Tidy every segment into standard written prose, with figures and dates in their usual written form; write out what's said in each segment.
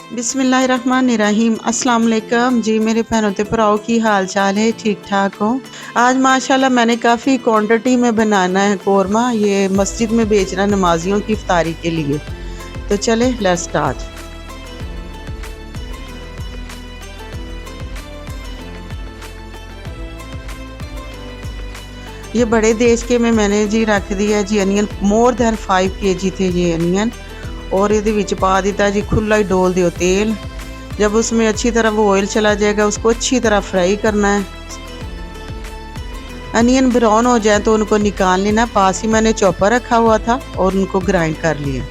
बिस्मिल्लाहिर्रहमानिर्रहीम। अस्सलाम वालेकुम जी मेरे बहनों ते भराओ, की हाल चाल है? ठीक ठाक हो? आज माशाल्लाह मैंने काफ़ी क्वांटिटी में बनाना है कोरमा। ये मस्जिद में बेचना नमाजियों की इफ्तारी के लिए। तो चले लेट्स स्टार्ट। ये बड़े देश के में मैंने जी रख दिया जी अनियन, मोर दैन 5 kg थे ये अनियन। और ये विच पा दिता जी खुला ही डोल दियो तेल। जब उसमें अच्छी तरह वो ऑयल चला जाएगा उसको अच्छी तरह फ्राई करना है। अनियन ब्राउन हो जाए तो उनको निकाल लेना। पास ही मैंने चॉपर रखा हुआ था और उनको ग्राइंड कर लिया।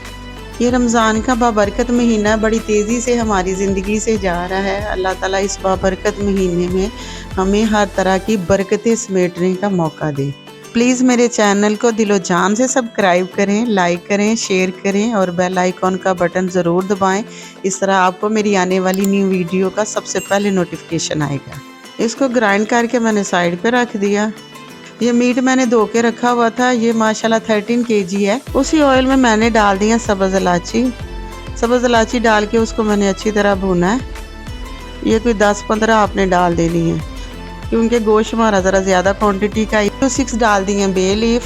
ये रमज़ान का बाबरकत महीना बड़ी तेज़ी से हमारी ज़िंदगी से जा रहा है। अल्लाह ताला इस बाबरकत महीने में हमें हर तरह की बरकतें समेटने का मौका दे। प्लीज़ मेरे चैनल को दिलो जान से सब्सक्राइब करें, लाइक करें, शेयर करें और बेल आइकॉन का बटन ज़रूर दबाएं। इस तरह आपको मेरी आने वाली न्यू वीडियो का सबसे पहले नोटिफिकेशन आएगा। इसको ग्राइंड करके मैंने साइड पे रख दिया। ये मीट मैंने धो के रखा हुआ था। ये माशाल्लाह 13 kg है। उसी ऑयल में मैंने डाल दिया सब्ज़ इलायची। सब्ज़ इलायची डाल के उसको मैंने अच्छी तरह भूना है। ये कोई 10-15 आपने डाल देनी है क्योंकि गोश्त हमारा ज़रा ज़्यादा क्वांटिटी का है। तो 6 डाल दिए बे लीफ,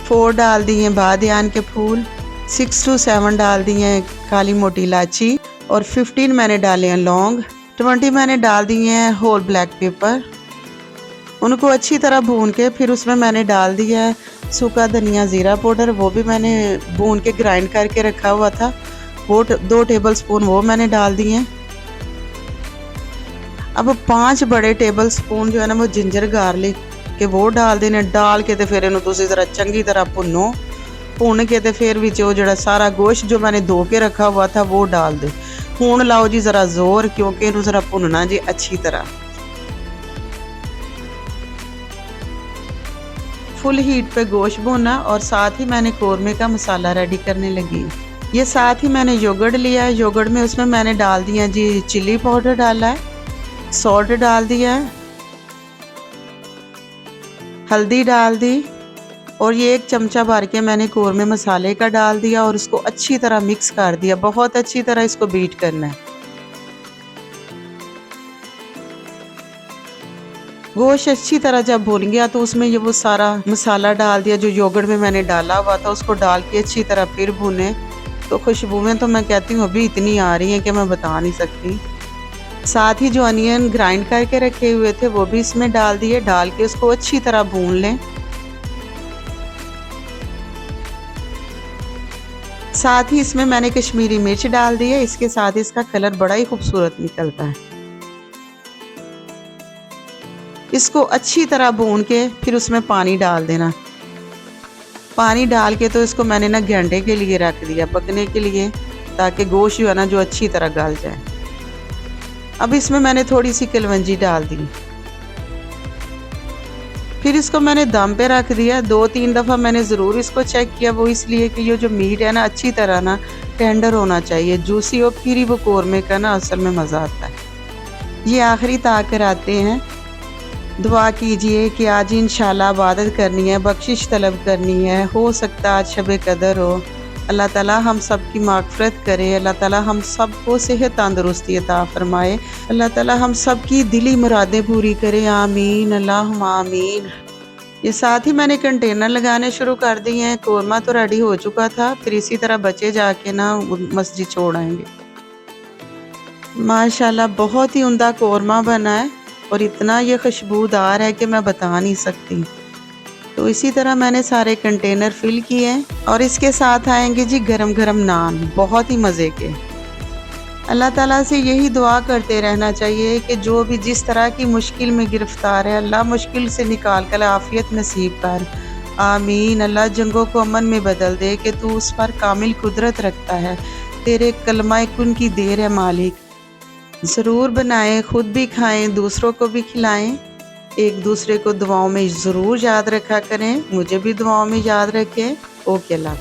4 डाल दिए बादियान के फूल, 6 to 7 डाल दिए काली मोटी इलायची और 15 मैंने डाले हैं लौंग, 20 मैंने डाल दिए हैं होल ब्लैक पेपर। उनको अच्छी तरह भून के फिर उसमें मैंने डाल दिया है सूखा धनिया ज़ीरा पाउडर। वो भी मैंने भून के ग्राइंड करके रखा हुआ था। वो 2 टेबल स्पून वो मैंने डाल दिए। अब 5 बड़े टेबल स्पून जो है ना वो जिंजर गार्लिक के वो डाल देने। डाल के तो फिर इन्हों तुसी जरा चंगी तरह भुनो। भुन के तो फिर विच वो जड़ा सारा गोश्त जो मैंने धो के रखा हुआ था वो डाल दे। हुण लाओ जी ज़रा जोर, क्योंकि इन्हों ज़रा भुनना जी अच्छी तरह। फुल हीट पे गोश्त भुना और साथ ही मैंने कोरमे का मसाला रेडी करने लगी। ये साथ ही मैंने योगर्ट लिया है। योगर्ट में उसमें मैंने डाल दिया जी चिली पाउडर डाला है, सॉल्ट डाल दिया है, हल्दी डाल दी और ये 1 चमचा भर के मैंने कोरमे मसाले का डाल दिया और इसको अच्छी तरह मिक्स कर दिया। बहुत अच्छी तरह इसको बीट करना है। गोश्त अच्छी तरह जब भुन गया तो उसमें ये वो सारा मसाला डाल दिया जो योगर्ट में मैंने डाला हुआ था। उसको डाल के अच्छी तरह फिर भुने। तो खुशबुएं तो मैं कहती हूँ अभी इतनी आ रही हैं कि मैं बता नहीं सकती। साथ ही जो अनियन ग्राइंड करके रखे हुए थे वो भी इसमें डाल दिए। डाल के उसको अच्छी तरह भून लें। साथ ही इसमें मैंने कश्मीरी मिर्च डाल दी है। इसके साथ इसका कलर बड़ा ही खूबसूरत निकलता है। इसको अच्छी तरह भून के फिर उसमें पानी डाल देना। पानी डाल के तो इसको मैंने ना घंटे के लिए रख दिया पकने के लिए, ताकि गोश्त जो है ना जो अच्छी तरह गल जाए। अब इसमें मैंने थोड़ी सी कलवंजी डाल दी। फिर इसको मैंने दम पे रख दिया। 2-3 दफ़ा मैंने ज़रूर इसको चेक किया, वो इसलिए कि ये जो मीट है ना अच्छी तरह ना टेंडर होना चाहिए, जूसी हो, फिर ही वो कोरमे का ना असल में मज़ा आता है। ये आखिरी ताकर आते हैं। दुआ कीजिए कि आज इंशाल्लाह इबादत करनी है, बख्शिश तलब करनी है। हो सकता आज शब कदर हो। अल्लाह ताला हम सब की माग़फ़िरत करे। अल्लाह ताला हम सब को सेहत तंदुरुस्ती अता फ़रमाए। अल्लाह ताला हम सब की दिली मुरादें पूरी करे। आमीन अल्लाहुम्मा आमीन। ये साथ ही मैंने कंटेनर लगाने शुरू कर दिए हैं। कोरमा तो रेडी हो चुका था, फिर इसी तरह बचे जाके ना मस्जिद छोड़ आएंगे। माशाल्लाह बहुत ही उम्दा कोरमा बना है और इतना ये खुशबूदार है कि मैं बता नहीं सकती। तो इसी तरह मैंने सारे कंटेनर फिल किए हैं और इसके साथ आएंगे जी गरम गरम नान, बहुत ही मज़े के। अल्लाह ताला से यही दुआ करते रहना चाहिए कि जो भी जिस तरह की मुश्किल में गिरफ्तार है, अल्लाह मुश्किल से निकाल कर आफ़ियत नसीब कर। आमीन। अल्लाह जंगों को अमन में बदल दे कि तू उस पर कामिल कुदरत रखता है। तेरे कलमाए कुन की देर है मालिक। ज़रूर बनाएं, खुद भी खाएं, दूसरों को भी खिलाएं। एक दूसरे को दुआओं में ज़रूर याद रखा करें। मुझे भी दुआओं में याद रखें। ओके अल्लाह।